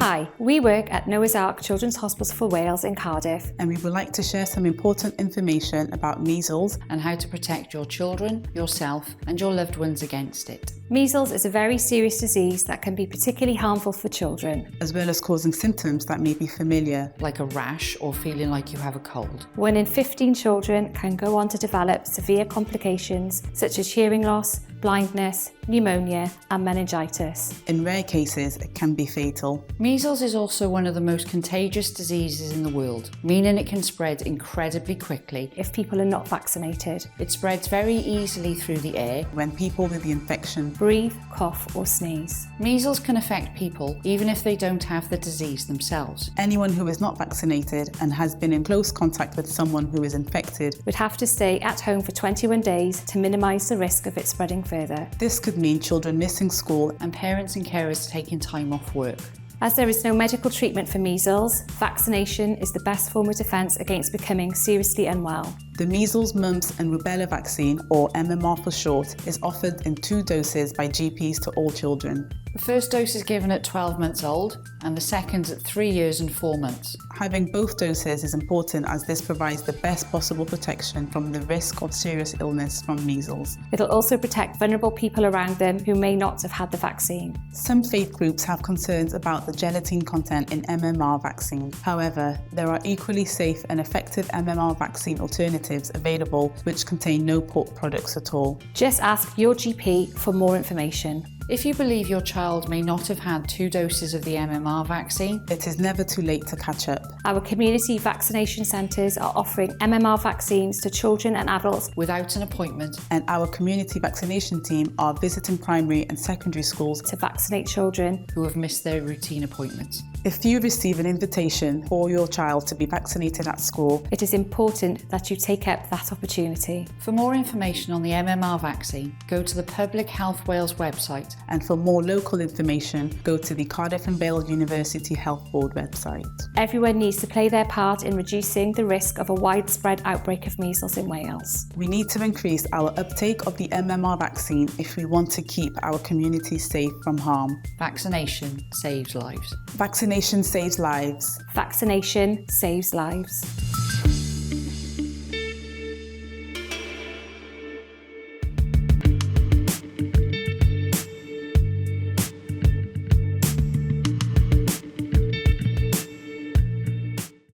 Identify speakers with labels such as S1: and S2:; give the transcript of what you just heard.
S1: Hi, we work at Noah's Ark Children's Hospital for Wales in Cardiff.
S2: And we would like to share some important information about measles
S3: and how to protect your children, yourself and your loved ones against it.
S1: Measles is a very serious disease that can be particularly harmful for children,
S2: as well as causing symptoms that may be familiar,
S3: like a rash or feeling like you have a cold.
S1: 1 in 15 children can go on to develop severe complications such as hearing loss, blindness, pneumonia and meningitis.
S2: In rare cases, it can be fatal.
S3: Measles is also one of the most contagious diseases in the world, meaning it can spread incredibly quickly
S1: if people are not vaccinated.
S3: It spreads very easily through the air
S2: when people with the infection
S1: breathe, cough or sneeze.
S3: Measles can affect people even if they don't have the disease themselves.
S2: Anyone who is not vaccinated and has been in close contact with someone who is infected
S1: would have to stay at home for 21 days to minimise the risk of it spreading further.
S2: This could mean children missing school
S3: and parents and carers taking time off work.
S1: As there is no medical treatment for measles, vaccination is the best form of defence against becoming seriously unwell.
S2: The measles, mumps and rubella vaccine, or MMR for short, is offered in 2 doses by GPs to all children.
S3: The first dose is given at 12 months old and the second at 3 years and 4 months.
S2: Having both doses is important as this provides the best possible protection from the risk of serious illness from measles.
S1: It'll also protect vulnerable people around them who may not have had the vaccine.
S2: Some faith groups have concerns about the gelatin content in MMR vaccine. However, there are equally safe and effective MMR vaccine alternatives available which contain no pork products at all.
S1: Just ask your GP for more information.
S3: If you believe your child may not have had 2 doses of the MMR vaccine,
S2: it is never too late to catch up.
S1: Our community vaccination centres are offering MMR vaccines to children and adults
S3: without an appointment,
S2: and our community vaccination team are visiting primary and secondary schools
S1: to vaccinate children
S3: who have missed their routine appointments.
S2: If you receive an invitation for your child to be vaccinated at school,
S1: it is important that you take up that opportunity.
S3: For more information on the MMR vaccine, go to the Public Health Wales website.
S2: And for more local information, go to the Cardiff and Vale University Health Board website.
S1: Everyone needs to play their part in reducing the risk of a widespread outbreak of measles in Wales.
S2: We need to increase our uptake of the MMR vaccine if we want to keep our community safe from harm.
S3: Vaccination saves lives.
S2: Vaccination saves lives.
S1: Vaccination saves lives.